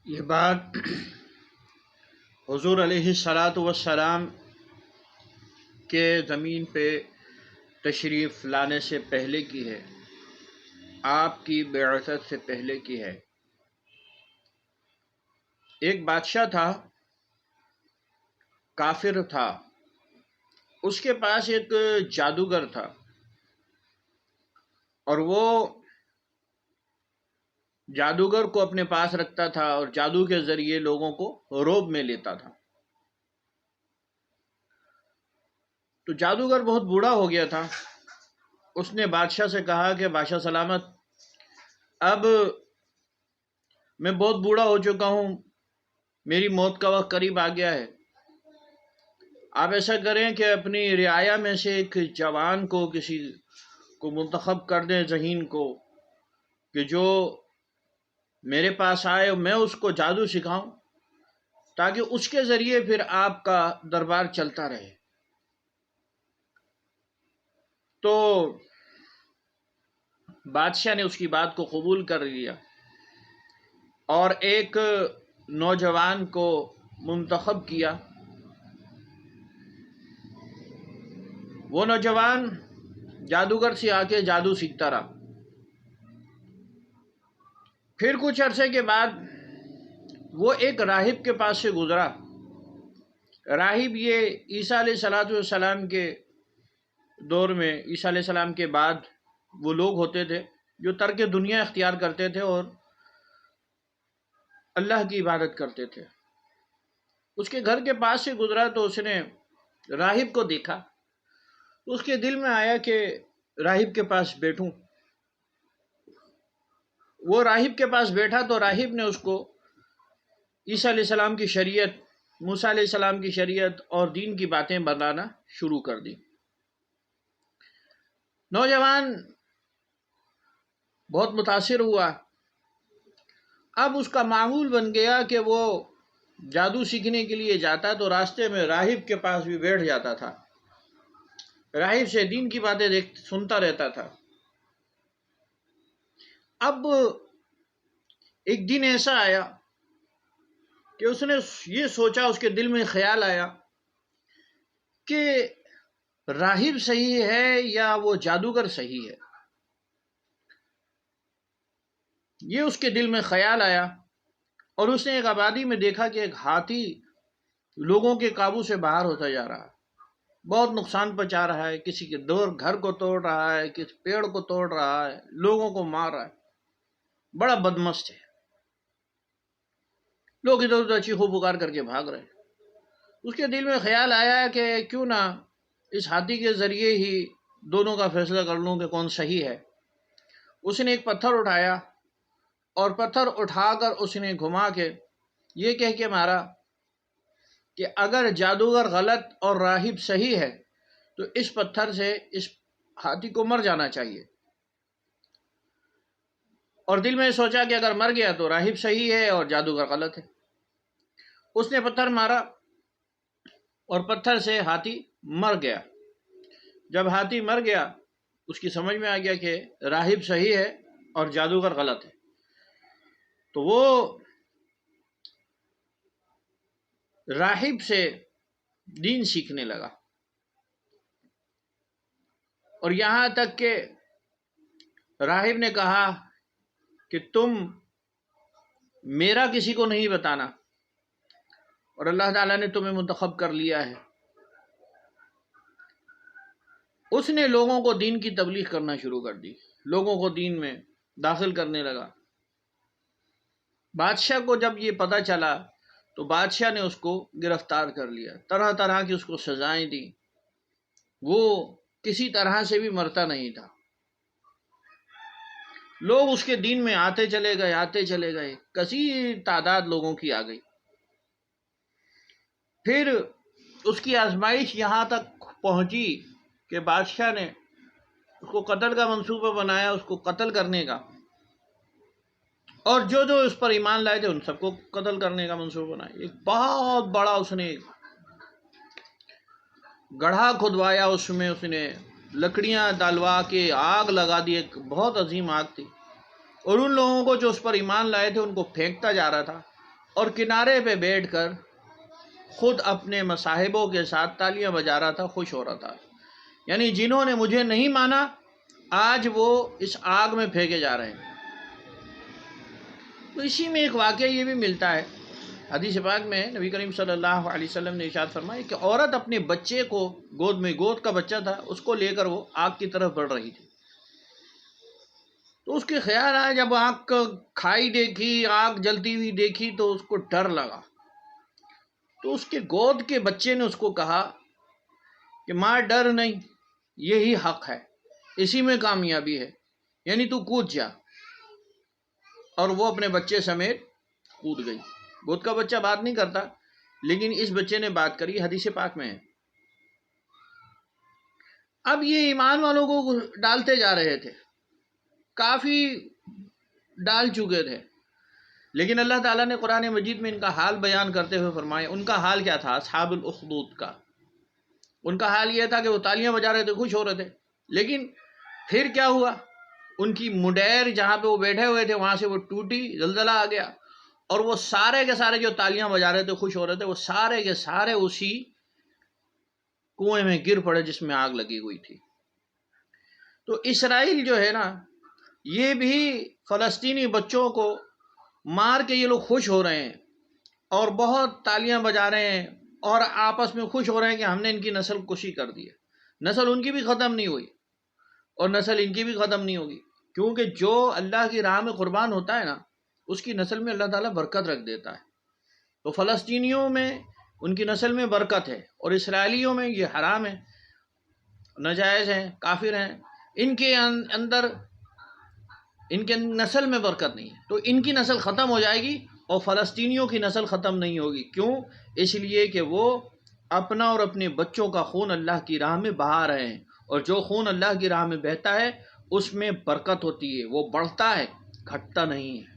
یہ بات حضور علیہ الصلاۃ والسلام کے زمین پہ تشریف لانے سے پہلے کی ہے، آپ کی بعثت سے پہلے کی ہے۔ ایک بادشاہ تھا، کافر تھا، اس کے پاس ایک جادوگر تھا اور وہ جادوگر کو اپنے پاس رکھتا تھا اور جادو کے ذریعے لوگوں کو روب میں لیتا تھا۔ تو جادوگر بہت بوڑھا ہو گیا تھا۔ اس نے بادشاہ سے کہا کہ بادشاہ سلامت، اب میں بہت بوڑھا ہو چکا ہوں، میری موت کا وقت قریب آ گیا ہے، آپ ایسا کریں کہ اپنی رعایا میں سے ایک جوان کو، کسی کو منتخب کر دیں، ذہین کو، کہ جو میرے پاس آئے اور میں اس کو جادو سکھاؤں تاکہ اس کے ذریعے پھر آپ کا دربار چلتا رہے۔ تو بادشاہ نے اس کی بات کو قبول کر لیا اور ایک نوجوان کو منتخب کیا۔ وہ نوجوان جادوگر سے آ کے جادو سیکھتا رہا۔ پھر کچھ عرصے کے بعد وہ ایک راہب کے پاس سے گزرا۔ راہب یہ عیسیٰ علیہ السلام کے دور میں، عیسیٰ علیہ السلام کے بعد وہ لوگ ہوتے تھے جو ترک دنیا اختیار کرتے تھے اور اللہ کی عبادت کرتے تھے۔ اس کے گھر کے پاس سے گزرا تو اس نے راہب کو دیکھا، تو اس کے دل میں آیا کہ راہب کے پاس بیٹھوں۔ وہ راہب کے پاس بیٹھا تو راہب نے اس کو عیسیٰ علیہ السلام کی شریعت، موسیٰ علیہ السلام کی شریعت اور دین کی باتیں بتانا شروع کر دی۔ نوجوان بہت متاثر ہوا۔ اب اس کا معمول بن گیا کہ وہ جادو سیکھنے کے لیے جاتا تو راستے میں راہب کے پاس بھی بیٹھ جاتا تھا، راہب سے دین کی باتیں سنتا رہتا تھا۔ اب ایک دن ایسا آیا کہ اس نے یہ سوچا، اس کے دل میں خیال آیا کہ راہب صحیح ہے یا وہ جادوگر صحیح ہے۔ یہ اس کے دل میں خیال آیا اور اس نے ایک آبادی میں دیکھا کہ ایک ہاتھی لوگوں کے قابو سے باہر ہوتا جا رہا ہے، بہت نقصان پہنچا رہا ہے، کسی کے گھر کو توڑ رہا ہے، کسی پیڑ کو توڑ رہا ہے، لوگوں کو مار رہا ہے، بڑا بدمست ہے۔ لوگ ادھر ادھر چیخو پکار کر کے بھاگ رہے ہیں۔ اس کے دل میں خیال آیا کہ کیوں نہ اس ہاتھی کے ذریعے ہی دونوں کا فیصلہ کر لوں کہ کون صحیح ہے۔ اس نے ایک پتھر اٹھایا اور پتھر اٹھا کر اس نے گھما کے یہ کہہ کے مارا کہ اگر جادوگر غلط اور راہب صحیح ہے تو اس پتھر سے اس ہاتھی کو مر جانا چاہیے۔ اور دل میں سوچا کہ اگر مر گیا تو راہب صحیح ہے اور جادوگر غلط ہے۔ اس نے پتھر مارا اور پتھر سے ہاتھی مر گیا۔ جب ہاتھی مر گیا اس کی سمجھ میں آ گیا کہ راہب صحیح ہے اور جادوگر غلط ہے، تو وہ راہب سے دین سیکھنے لگا، اور یہاں تک کہ راہب نے کہا کہ تم میرا کسی کو نہیں بتانا، اور اللہ تعالیٰ نے تمہیں منتخب کر لیا ہے۔ اس نے لوگوں کو دین کی تبلیغ کرنا شروع کر دی، لوگوں کو دین میں داخل کرنے لگا۔ بادشاہ کو جب یہ پتہ چلا تو بادشاہ نے اس کو گرفتار کر لیا، طرح طرح کی اس کو سزائیں دی، وہ کسی طرح سے بھی مرتا نہیں تھا۔ لوگ اس کے دین میں آتے چلے گئے، کثیر تعداد لوگوں کی آ گئی۔ پھر اس کی آزمائش یہاں تک پہنچی کہ بادشاہ نے اس کو قتل کا منصوبہ بنایا، اس کو قتل کرنے کا، اور جو جو اس پر ایمان لائے تھے ان سب کو قتل کرنے کا منصوبہ بنایا۔ ایک بہت بڑا اس نے گڑھا کھدوایا، اس میں اس نے لکڑیاں ڈالوا کے آگ لگا دی، ایک بہت عظیم آگ تھی، اور ان لوگوں کو جو اس پر ایمان لائے تھے ان کو پھینکتا جا رہا تھا اور کنارے پہ بیٹھ کر خود اپنے مصاحبوں کے ساتھ تالیاں بجا رہا تھا، خوش ہو رہا تھا. یعنی جنہوں نے مجھے نہیں مانا آج وہ اس آگ میں پھینکے جا رہے ہیں. تو اسی میں ایک واقعہ یہ بھی ملتا ہے، حدیث پاک میں نبی کریم صلی اللہ علیہ وسلم نے ارشاد فرمایا کہ عورت اپنے بچے کو گود کا بچہ تھا، اس کو لے کر وہ آگ کی طرف بڑھ رہی تھی. تو اس کے خیال آیا، جب آگ کا کھائی دیکھی، آگ جلتی ہوئی دیکھی تو اس کو ڈر لگا. تو اس کے گود کے بچے نے اس کو کہا کہ ماں ڈر نہیں، یہی حق ہے، اسی میں کامیابی ہے، یعنی تو کود جا. اور وہ اپنے بچے سمیت کود گئی. گود کا بچہ بات نہیں کرتا، لیکن اس بچے نے بات کری، حدیث پاک میں ہے. اب یہ ایمان والوں کو ڈالتے جا رہے تھے، کافی ڈال چکے تھے، لیکن اللہ تعالیٰ نے قرآن مجید میں ان کا حال بیان کرتے ہوئے فرمایا. ان کا حال کیا تھا؟ اصحاب الاخدود کا. ان کا حال یہ تھا کہ وہ تالیاں بجا رہے تھے، خوش ہو رہے تھے، لیکن پھر کیا ہوا؟ ان کی مڈیر جہاں پہ وہ بیٹھے ہوئے تھے وہاں سے وہ ٹوٹی، زلزلہ آ گیا، اور وہ سارے کے سارے جو تالیاں بجا رہے تھے، خوش ہو رہے تھے، وہ سارے کے سارے اسی کنویں میں گر پڑے جس میں آگ لگی ہوئی تھی. تو اسرائیل جو ہے نا، یہ بھی فلسطینی بچوں کو مار کے یہ لوگ خوش ہو رہے ہیں اور بہت تالیاں بجا رہے ہیں اور آپس میں خوش ہو رہے ہیں کہ ہم نے ان کی نسل کشی کر دی ہے. نسل ان کی بھی ختم نہیں ہوئی اور نسل ان کی بھی ختم نہیں ہوگی، کیونکہ جو اللہ کی راہ میں قربان ہوتا ہے نا، اس کی نسل میں اللہ تعالیٰ برکت رکھ دیتا ہے. تو فلسطینیوں میں ان کی نسل میں برکت ہے، اور اسرائیلیوں میں یہ حرام ہے، ناجائز ہیں، کافر ہیں، ان کے اندر ان کے نسل میں برکت نہیں ہے. تو ان کی نسل ختم ہو جائے گی اور فلسطینیوں کی نسل ختم نہیں ہوگی. کیوں؟ اس لیے کہ وہ اپنا اور اپنے بچوں کا خون اللہ کی راہ میں بہا رہے ہیں، اور جو خون اللہ کی راہ میں بہتا ہے اس میں برکت ہوتی ہے، وہ بڑھتا ہے، گھٹتا نہیں ہے.